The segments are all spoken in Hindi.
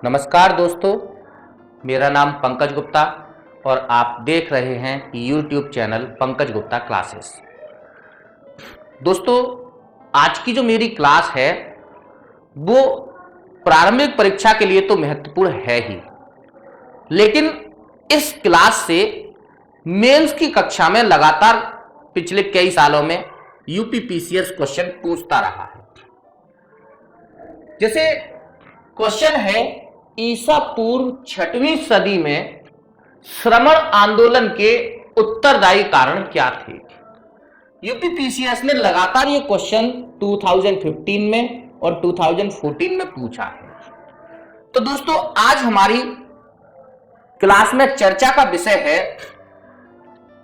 नमस्कार दोस्तों, मेरा नाम पंकज गुप्ता और आप देख रहे हैं YouTube channel Pankaj Gupta classes. दोस्तों, आज की जो मेरी क्लास है वो प्रारंभिक परीक्षा के लिए तो महत्वपूर्ण है ही, लेकिन इस क्लास से मेंस की कक्षा में लगातार पिछले कई सालों में यूपीपीसीएस क्वेश्चन पूछता रहा है। जैसे क्वेश्चन है, ईसा पूर्व 6वीं सदी में श्रमण आंदोलन के उत्तरदायी कारण क्या थे। यूपीपीसीएस ने लगातार ये क्वेश्चन 2015 में और 2014 में पूछा है। तो दोस्तों, आज हमारी क्लास में चर्चा का विषय है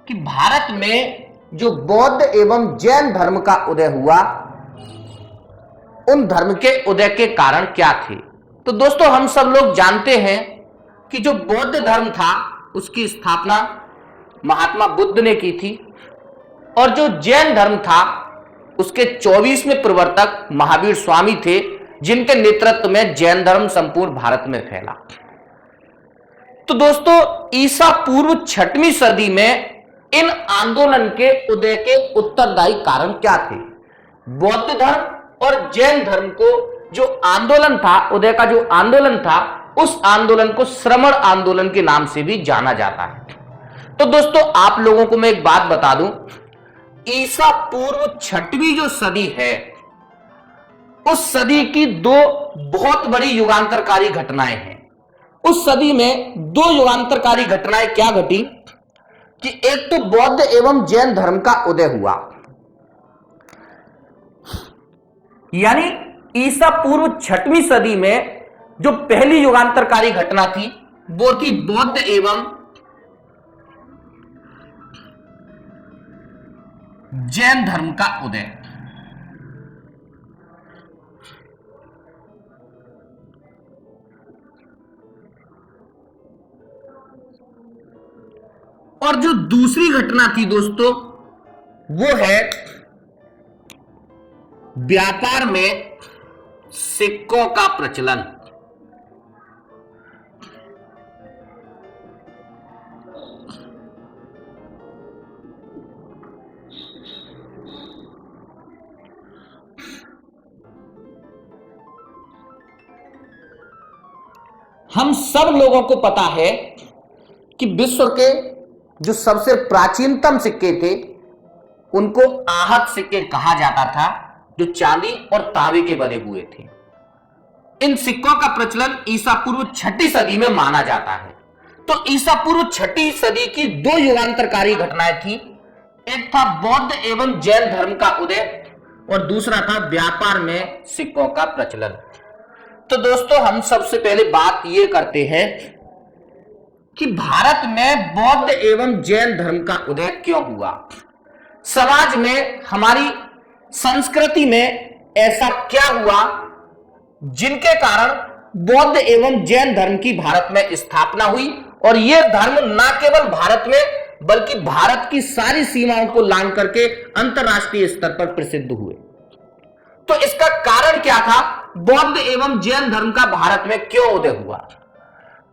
कि भारत में जो बौद्ध एवं जैन धर्म का उदय हुआ, उन धर्म के उदय के कारण क्या थे। तो दोस्तों, हम सब लोग जानते हैं कि जो बौद्ध धर्म था उसकी स्थापना महात्मा बुद्ध ने की थी और जो जैन धर्म था उसके 24वें प्रवर्तक महावीर स्वामी थे, जिनके नेतृत्व में जैन धर्म संपूर्ण भारत में फैला। तो दोस्तों, ईसा पूर्व 6वीं सदी में इन आंदोलन के उदय के उत्तरदायी कारण क्या थे। बौद्ध धर्म और जैन धर्म को जो आंदोलन था, उदय का जो आंदोलन था, उस आंदोलन को श्रमण आंदोलन के नाम से भी जाना जाता है। तो दोस्तों, आप लोगों को मैं एक बात बता दूं, ईसा पूर्व 6वीं जो सदी है, उस सदी की दो बहुत बड़ी युगांतरकारी घटनाएं हैं। उस सदी में दो युगांतरकारी घटनाएं क्या घटी कि एक तो बौद्ध एवं जैन धर्म का उदय हुआ, यानी ईसा पूर्व 6वीं सदी में जो पहली युगांतरकारी घटना थी वो थी बौद्ध एवं जैन धर्म का उदय। और जो दूसरी घटना थी दोस्तों, वो है व्यापार में सिक्कों का प्रचलन। हम सब लोगों को पता है कि विश्व के जो सबसे प्राचीनतम सिक्के थे उनको आहत सिक्के कहा जाता था, जो चांदी और तांबे के बने हुए थे। इन सिक्कों का प्रचलन ईसा पूर्व 6वीं सदी में माना जाता है। तो ईसा पूर्व 6वीं सदी की दो युगांतरकारी घटनाएं थी। एक था बौद्ध एवं जैन धर्म का उदय और दूसरा था व्यापार में सिक्कों का प्रचलन। तो दोस्तों, हम सबसे पहले बात यह करते हैं कि भारत में बौद्ध एवं जैन धर्म का उदय क्यों हुआ। समाज में, हमारी संस्कृति में ऐसा क्या हुआ जिनके कारण बौद्ध एवं जैन धर्म की भारत में स्थापना हुई और यह धर्म न केवल भारत में बल्कि भारत की सारी सीमाओं को लांघ करके अंतरराष्ट्रीय स्तर पर प्रसिद्ध हुए। तो इसका कारण क्या था, बौद्ध एवं जैन धर्म का भारत में क्यों उदय हुआ।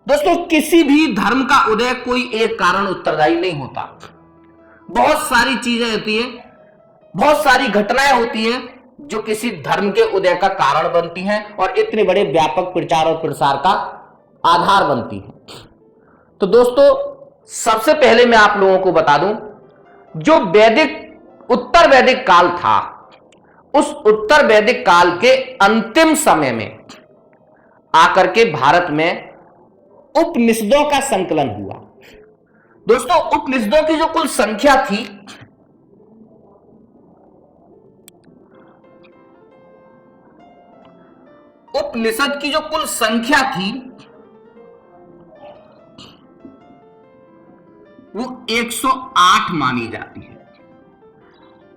दोस्तों, किसी भी धर्म का उदय कोई एक कारण उत्तरदायी नहीं होता। बहुत सारी चीजें होती हैं, बहुत सारी घटनाएं होती हैं जो किसी धर्म के उदय का कारण बनती हैं और इतने बड़े व्यापक प्रचार और प्रसार का आधार बनती हैं। तो दोस्तों, सबसे पहले मैं आप लोगों को बता दूं, जो उत्तर वैदिक काल था, उस उत्तर वैदिक काल के अंतिम समय में आकर के भारत में उपनिषदों का संकलन हुआ। दोस्तों, उपनिषदों की जो कुल संख्या थी, उपनिषद की जो कुल संख्या थी वो 108 मानी जाती है।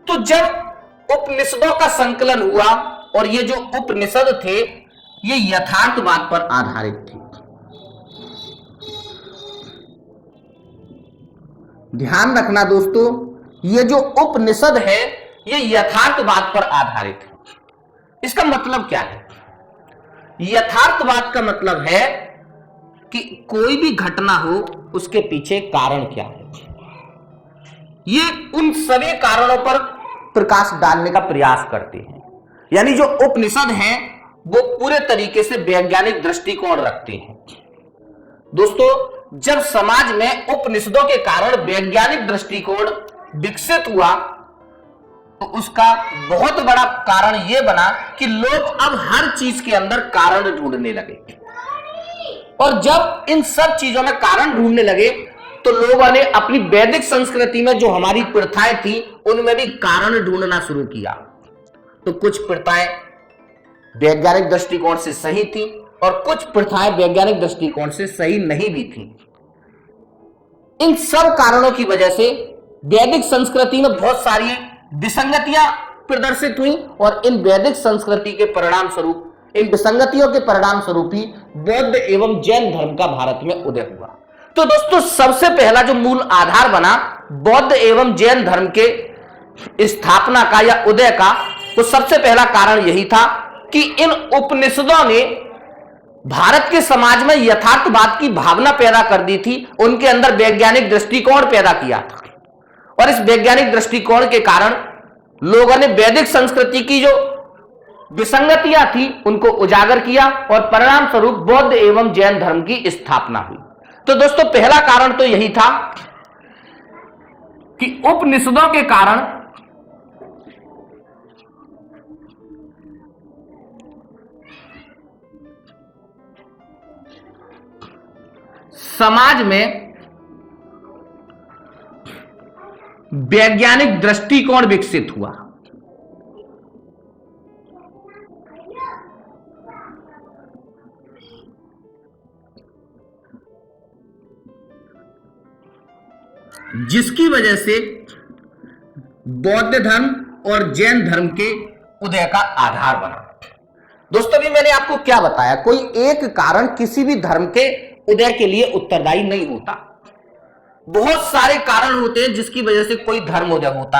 तो जब उपनिषदों का संकलन हुआ और ये जो उपनिषद थे ये यथार्थवाद पर आधारित थे। ध्यान रखना दोस्तों, ये जो उपनिषद है ये यथार्थवाद पर आधारित है। इसका मतलब क्या है? यथार्थवाद का मतलब है कि कोई भी घटना हो उसके पीछे कारण क्या है। ये उन सभी कारणों पर प्रकाश डालने का प्रयास करते हैं। यानी जो उपनिषद हैं वो पूरे तरीके से वैज्ञानिक दृष्टिकोण रखते हैं। दोस्तों, जब समाज में उपनिषदों के कारण वैज्ञानिक दृष्टिकोण विकसित हुआ तो उसका बहुत बड़ा कारण यह बना कि लोग अब हर चीज के अंदर कारण ढूंढने लगे। और जब इन सब चीजों में कारण ढूंढने लगे तो लोगों ने अपनी वैदिक संस्कृति में जो हमारी प्रथाएं थी उनमें भी कारण ढूंढना शुरू किया। तो कुछ प्रथाएं वैज्ञानिक दृष्टिकोण से सही थी और कुछ प्रथाएं वैज्ञानिक दृष्टिकोण से सही नहीं भी थी। इन सब कारणों की वजह से वैदिक संस्कृति में बहुत सारी विसंगतियां प्रदर्शित हुई और इन वैदिक संस्कृति के परिणाम स्वरूप, इन विसंगतियों के परिणाम स्वरूप ही बौद्ध एवं जैन धर्म का भारत में उदय हुआ। तो दोस्तों, सबसे पहला जो मूल आधार बना बौद्ध एवं जैन धर्म के स्थापना का या उदय का, तो सबसे पहला कारण यही था कि इन उपनिषदों ने भारत के समाज में यथार्थवाद की भावना पैदा कर दी थी, उनके अंदर वैज्ञानिक दृष्टिकोण पैदा किया था। और इस वैज्ञानिक दृष्टिकोण के कारण लोगों ने वैदिक संस्कृति की जो विसंगतियां थी उनको उजागर किया और परिणाम स्वरूप बौद्ध एवं जैन धर्म की स्थापना हुई। तो दोस्तों, पहला कारण तो यही था कि उपनिषदों के कारण समाज में वैज्ञानिक दृष्टिकोण विकसित हुआ। जिसकी वजह से बौद्ध धर्म और जैन धर्म के उदय का आधार बना। दोस्तों, भी मैंने आपको क्या बताया, कोई एक कारण किसी भी धर्म के उदय के लिए उत्तरदायी नहीं होता। बहुत सारे कारण होते हैं जिसकी वजह से कोई धर्म उदय होता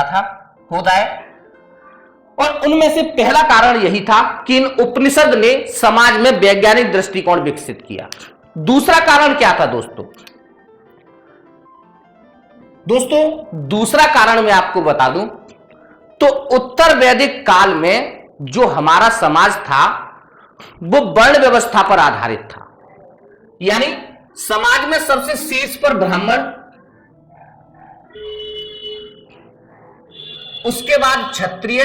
है। और उनमें से पहला कारण यही था कि इन उपनिषद ने समाज में वैज्ञानिक दृष्टिकोण विकसित किया। दूसरा कारण क्या था दोस्तों? दूसरा कारण मैं आपको बता दूं तो उत्तर वैदिक काल में जो हमारा समाज था वो वर्ण व्यवस्था पर आधारित था। यानी समाज में सबसे शीर्ष पर ब्राह्मण, उसके बाद क्षत्रिय,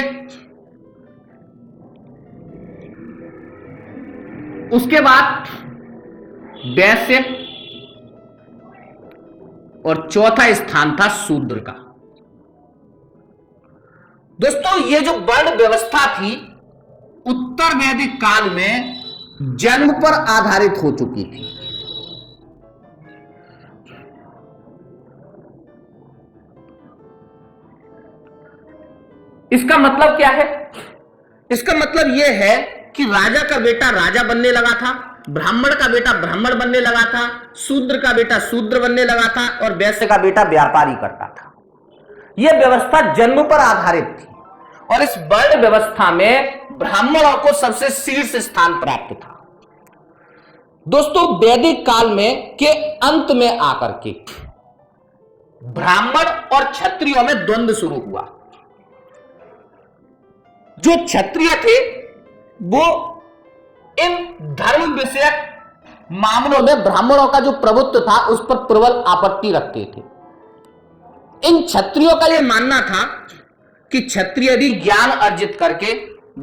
उसके बाद वैश्य और चौथा स्थान था शूद्र का। दोस्तों, ये जो वर्ण व्यवस्था थी उत्तर वैदिक काल में जन्म पर आधारित हो चुकी थी। इसका मतलब क्या है? इसका मतलब यह है कि राजा का बेटा राजा बनने लगा था, ब्राह्मण का बेटा ब्राह्मण बनने लगा था, शूद्र का बेटा शूद्र बनने लगा था और वैश्य का बेटा व्यापारी करता था। यह व्यवस्था जन्म पर आधारित थी और इस वर्ण व्यवस्था में ब्राह्मणों को सबसे शीर्ष स्थान प्राप्त था। दोस्तों, वैदिक काल में के अंत में आकर के ब्राह्मण और क्षत्रियों में द्वंद्व शुरू हुआ। जो क्षत्रिय थे वो इन धर्म विषयक मामलों में ब्राह्मणों का जो प्रभुत्व था उस पर प्रबल आपत्ति रखते थे। इन क्षत्रियों का यह मानना था कि क्षत्रिय भी ज्ञान अर्जित करके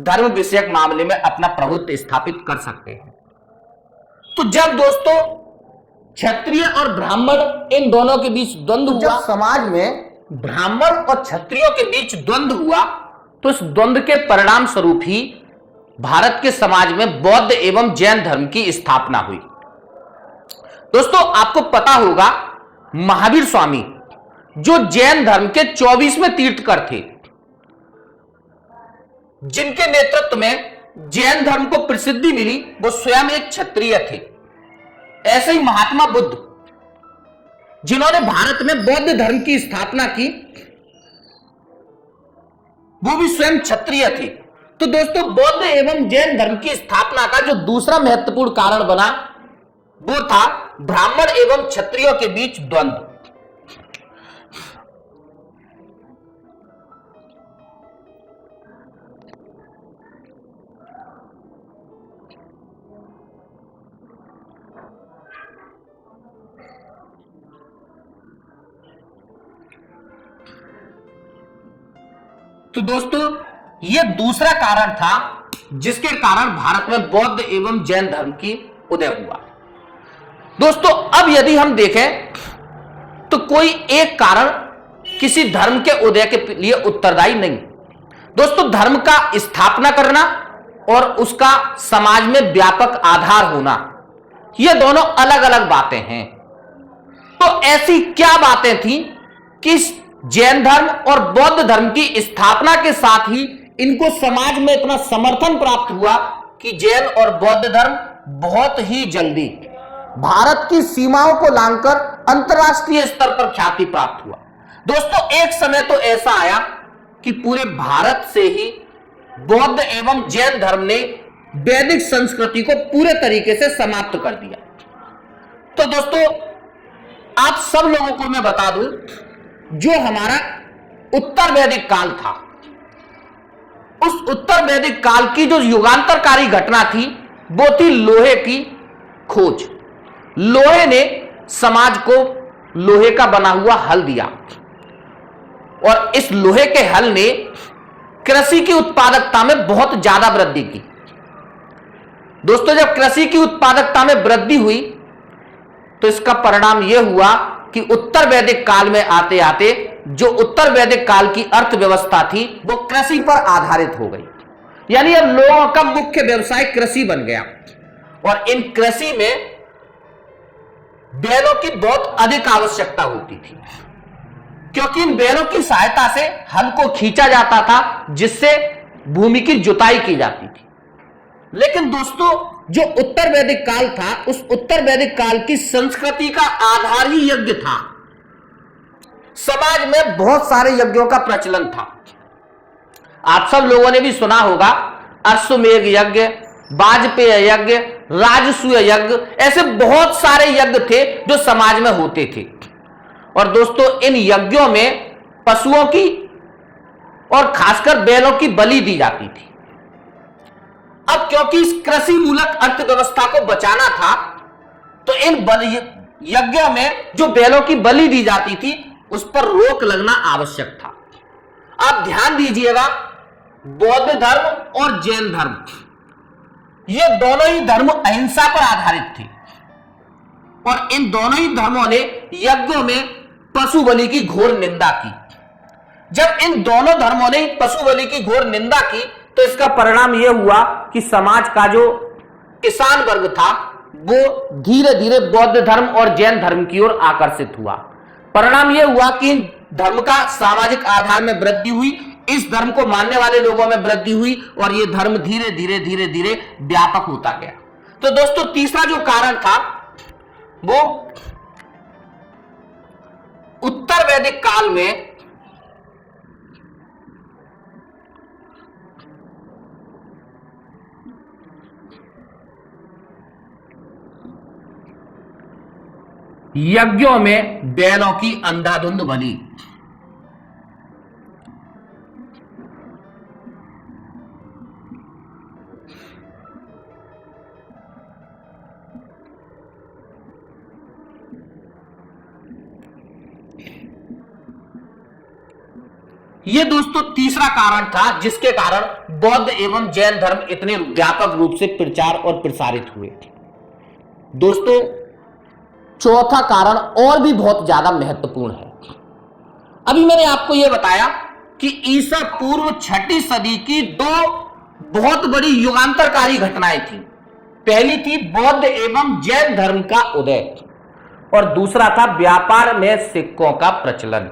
धर्म विषयक मामले में अपना प्रभुत्व स्थापित कर सकते हैं। तो जब दोस्तों क्षत्रिय और ब्राह्मण इन दोनों के बीच द्वंद्व हुआ, जब समाज में ब्राह्मण और क्षत्रियों के बीच द्वंद्व हुआ तो इस द्वंद्व के परिणाम स्वरूप ही भारत के समाज में बौद्ध एवं जैन धर्म की स्थापना हुई। दोस्तों, आपको पता होगा महावीर स्वामी जो जैन धर्म के 24वें तीर्थकर थे, जिनके नेतृत्व में जैन धर्म को प्रसिद्धि मिली, वो स्वयं एक क्षत्रिय थे। ऐसे ही महात्मा बुद्ध जिन्होंने भारत में बौद्ध धर्म की स्थापना की, वो भी स्वयं क्षत्रिय थे। तो दोस्तों बौद्ध एवं जैन धर्म की स्थापना का जो दूसरा महत्वपूर्ण कारण बना वो था ब्राह्मण एवं क्षत्रियों के बीच द्वंद्व। तो दोस्तों यह दूसरा कारण था जिसके कारण भारत में बौद्ध एवं जैन धर्म की उदय हुआ। दोस्तों अब यदि हम देखें तो कोई एक कारण किसी धर्म के उदय के लिए उत्तरदायी नहीं। दोस्तों धर्म का स्थापना करना और उसका समाज में व्यापक आधार होना, ये दोनों अलग अलग बातें हैं। तो ऐसी क्या बातें थी कि जैन धर्म और बौद्ध धर्म की स्थापना के साथ ही इनको समाज में इतना समर्थन प्राप्त हुआ कि जैन और बौद्ध धर्म बहुत ही जल्दी भारत की सीमाओं को लांघकर अंतरराष्ट्रीय स्तर पर ख्याति प्राप्त हुआ। दोस्तों एक समय तो ऐसा आया कि पूरे भारत से ही बौद्ध एवं जैन धर्म ने वैदिक संस्कृति को पूरे तरीके से समाप्त कर दिया। तो दोस्तों आप सब लोगों को मैं बता दूं, जो हमारा उत्तर वैदिक काल था, उस उत्तर वैदिक काल की जो युगांतरकारी घटना थी वो थी लोहे की खोज। लोहे ने समाज को लोहे का बना हुआ हल दिया और इस लोहे के हल ने कृषि की उत्पादकता में बहुत ज्यादा वृद्धि की। दोस्तों जब कृषि की उत्पादकता में वृद्धि हुई तो इसका परिणाम यह हुआ कि उत्तर वैदिक काल में आते आते जो उत्तर वैदिक काल की अर्थव्यवस्था थी वो कृषि पर आधारित हो गई। यानी अब लोगों का मुख्य व्यवसाय कृषि बन गया और इन कृषि में बैलों की बहुत अधिक आवश्यकता होती थी, क्योंकि इन बैलों की सहायता से हल को खींचा जाता था जिससे भूमि की जुताई की जाती थी। लेकिन दोस्तों जो उत्तर वैदिक काल था, उस उत्तर वैदिक काल की संस्कृति का आधार ही यज्ञ था। समाज में बहुत सारे यज्ञों का प्रचलन था। आप सब लोगों ने भी सुना होगा अश्वमेध यज्ञ, वाजपेय यज्ञ, राजसूय यज्ञ, ऐसे बहुत सारे यज्ञ थे जो समाज में होते थे। और दोस्तों इन यज्ञों में पशुओं की और खासकर बैलों की बलि दी जाती थी। अब क्योंकि इस कृषि मूलक अर्थव्यवस्था को बचाना था तो इन यज्ञों में जो बैलों की बलि दी जाती थी उस पर रोक लगना आवश्यक था। आप ध्यान दीजिएगा, बौद्ध धर्म और जैन धर्म ये दोनों ही धर्म अहिंसा पर आधारित थे और इन दोनों ही धर्मों ने यज्ञों में पशु बलि की घोर निंदा की। जब इन दोनों धर्मों ने पशु बलि की घोर निंदा की तो इसका परिणाम यह हुआ कि समाज का जो किसान वर्ग था वो धीरे धीरे बौद्ध धर्म और जैन धर्म की ओर आकर्षित हुआ। परिणाम यह हुआ कि धर्म का सामाजिक आधार में वृद्धि हुई, इस धर्म को मानने वाले लोगों में वृद्धि हुई और यह धर्म धीरे धीरे धीरे धीरे व्यापक होता गया। तो दोस्तों तीसरा जो कारण था वो उत्तर वैदिक काल में यज्ञों में बैलों की अंधाधुंध बलि। यह दोस्तों तीसरा कारण था जिसके कारण बौद्ध एवं जैन धर्म इतने व्यापक रूप से प्रचार और प्रसारित हुए। दोस्तों चौथा कारण और भी बहुत ज्यादा महत्वपूर्ण है। अभी मैंने आपको यह बताया कि ईसा पूर्व 6ठी सदी की दो बहुत बड़ी युगांतरकारी घटनाएं थी। पहली थी बौद्ध एवं जैन धर्म का उदय और दूसरा था व्यापार में सिक्कों का प्रचलन।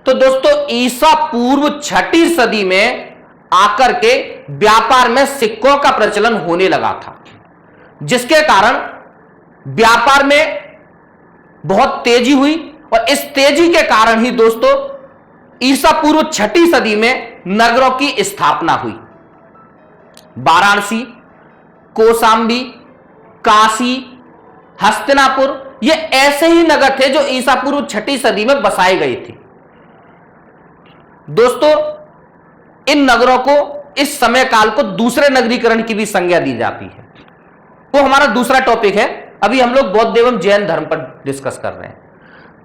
तो दोस्तों ईसा पूर्व 6ठी सदी में आकर के व्यापार में सिक्कों का प्रचलन होने लगा था, जिसके कारण व्यापार में बहुत तेजी हुई और इस तेजी के कारण ही दोस्तों ईसा पूर्व 6ठी सदी में नगरों की स्थापना हुई। वाराणसी, कौशाम्बी, काशी, हस्तिनापुर, ये ऐसे ही नगर थे जो ईसा पूर्व 6वीं सदी में बसाए गए थे। दोस्तों, इन नगरों को इस समय काल को दूसरे नगरीकरण की भी संज्ञा दी जाती है। वो हमारा दूसरा टॉपिक है। अभी हम लोग बौद्ध एवं जैन धर्म पर डिस्कस कर रहे हैं।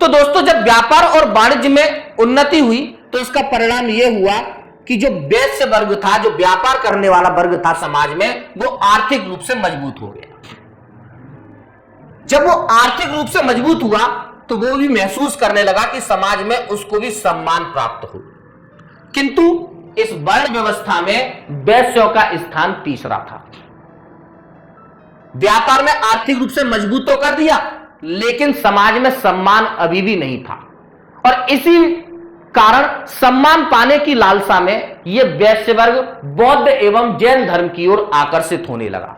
तो दोस्तों, जब व्यापार और वाणिज्य में उन्नति हुई तो इसका परिणाम यह हुआ कि जो वैश्य वर्ग था, जो व्यापार करने वाला वर्ग था समाज में, वो आर्थिक रूप से मजबूत हो गया। जब वो आर्थिक रूप से मजबूत हुआ तो वो भी महसूस करने लगा कि समाज में उसको भी सम्मान प्राप्त हो। किंतु इस वर्ण व्यवस्था में वैश्यों का स्थान तीसरा था। व्यापार में आर्थिक रूप से मजबूत तो कर दिया, लेकिन समाज में सम्मान अभी भी नहीं था। और इसी कारण सम्मान पाने की लालसा में यह वैश्य वर्ग बौद्ध एवं जैन धर्म की ओर आकर्षित होने लगा।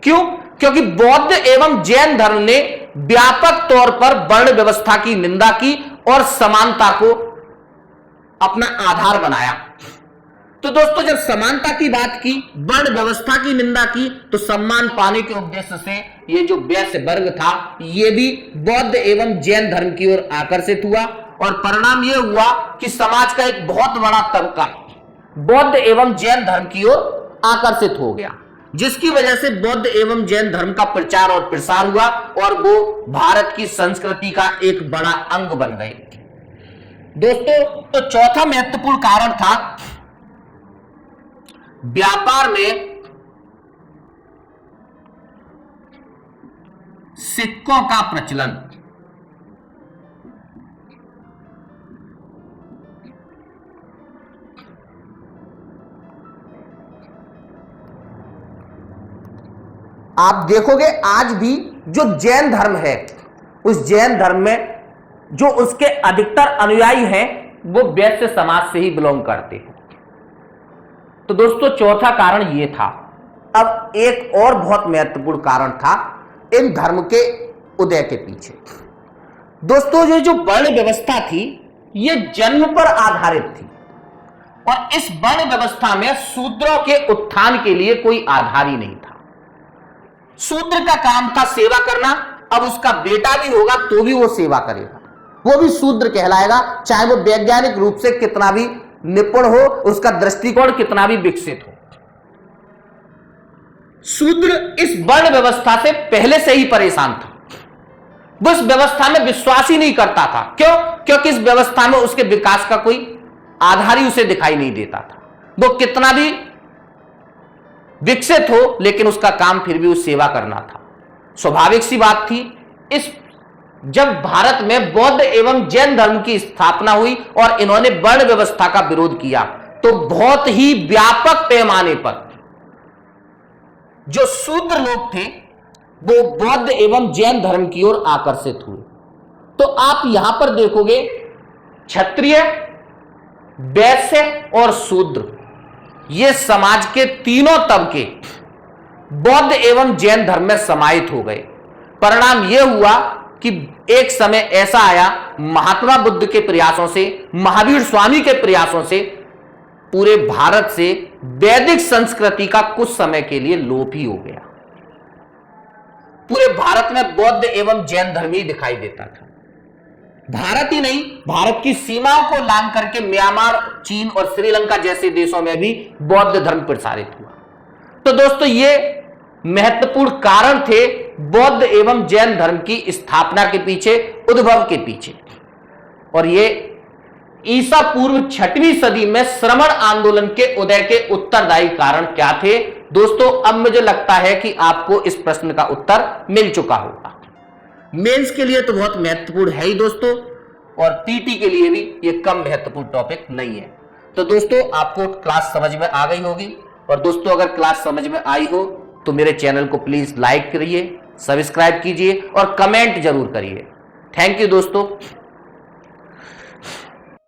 क्यों? क्योंकि बौद्ध एवं जैन धर्म ने व्यापक तौर पर वर्ण व्यवस्था की निंदा की और समानता को अपना आधार बनाया। तो दोस्तों, जब समानता की बात की, वर्ण व्यवस्था की निंदा की, तो सम्मान पाने के उद्देश्य से ये जो वैश्य वर्ग था, ये भी बौद्ध एवं जैन धर्म की ओर आकर्षित हुआ। और परिणाम यह हुआ कि समाज का एक बहुत बड़ा तबका बौद्ध एवं जैन धर्म की ओर आकर्षित हो गया, जिसकी वजह से बौद्ध एवं जैन धर्म का प्रचार और प्रसार हुआ और वो भारत की संस्कृति का एक बड़ा अंग बन गए। दोस्तों, तो चौथा महत्वपूर्ण कारण था व्यापार में सिक्कों का प्रचलन। आप देखोगे आज भी जो जैन धर्म है, उस जैन धर्म में जो उसके अधिकतर अनुयायी हैं वो वैश्य समाज से ही बिलोंग करते हैं। तो दोस्तों, चौथा कारण यह था। अब एक और बहुत महत्वपूर्ण कारण था इन धर्म के उदय के पीछे। दोस्तों, ये जो वर्ण व्यवस्था थी, ये जन्म पर आधारित थी और इस वर्ण व्यवस्था में शूद्रों के उत्थान के लिए कोई आधार ही नहीं था। शूद्र का काम था सेवा करना। अब उसका बेटा भी होगा तो भी वो सेवा करेगा, वो भी शूद्र कहलाएगा, चाहे वो वैज्ञानिक रूप से कितना भी निपुण हो, उसका दृष्टिकोण कितना भी विकसित हो। शूद्र इस वर्ण व्यवस्था से पहले से ही परेशान था। वो इस व्यवस्था में विश्वास ही नहीं करता था। क्यों? क्योंकि इस व्यवस्था में उसके विकास का कोई आधार ही उसे दिखाई नहीं देता था। वो कितना भी विकसित हो, लेकिन उसका काम फिर भी उस सेवा करना था। स्वाभाविक सी बात थी। जब भारत में बौद्ध एवं जैन धर्म की स्थापना हुई और इन्होंने वर्ण व्यवस्था का विरोध किया, तो बहुत ही व्यापक पैमाने पर जो शूद्र लोग थे वो बौद्ध एवं जैन धर्म की ओर आकर्षित हुए। तो आप यहां पर देखोगे क्षत्रिय, वैश्य और शूद्र, ये समाज के तीनों तबके बौद्ध एवं जैन धर्म में समाहित हो गए। परिणाम यह हुआ कि एक समय ऐसा आया, महात्मा बुद्ध के प्रयासों से, महावीर स्वामी के प्रयासों से पूरे भारत से वैदिक संस्कृति का कुछ समय के लिए लोप ही हो गया। पूरे भारत में बौद्ध एवं जैन धर्म ही दिखाई देता था। भारत ही नहीं, भारत की सीमाओं को लांघ करके म्यांमार, चीन और श्रीलंका जैसे देशों में भी बौद्ध धर्म प्रसारित हुआ। तो दोस्तों, ये महत्वपूर्ण कारण थे बौद्ध एवं जैन धर्म की स्थापना के पीछे, उद्भव के पीछे। और ये ईसा पूर्व 6वीं सदी में श्रमण आंदोलन के उदय के उत्तरदायी कारण क्या थे? दोस्तों, अब मुझे लगता है कि आपको इस प्रश्न का उत्तर मिल चुका होगा। मेंस के लिए तो बहुत महत्वपूर्ण है ही दोस्तों, और पीटी के लिए भी ये कम महत्वपूर्ण टॉपिक नहीं है। तो दोस्तों, आपको क्लास समझ में आ गई होगी। और दोस्तों, अगर क्लास समझ में आई हो तो मेरे चैनल को प्लीज लाइक करिए, सब्सक्राइब कीजिए और कमेंट जरूर करिए। थैंक यू दोस्तों।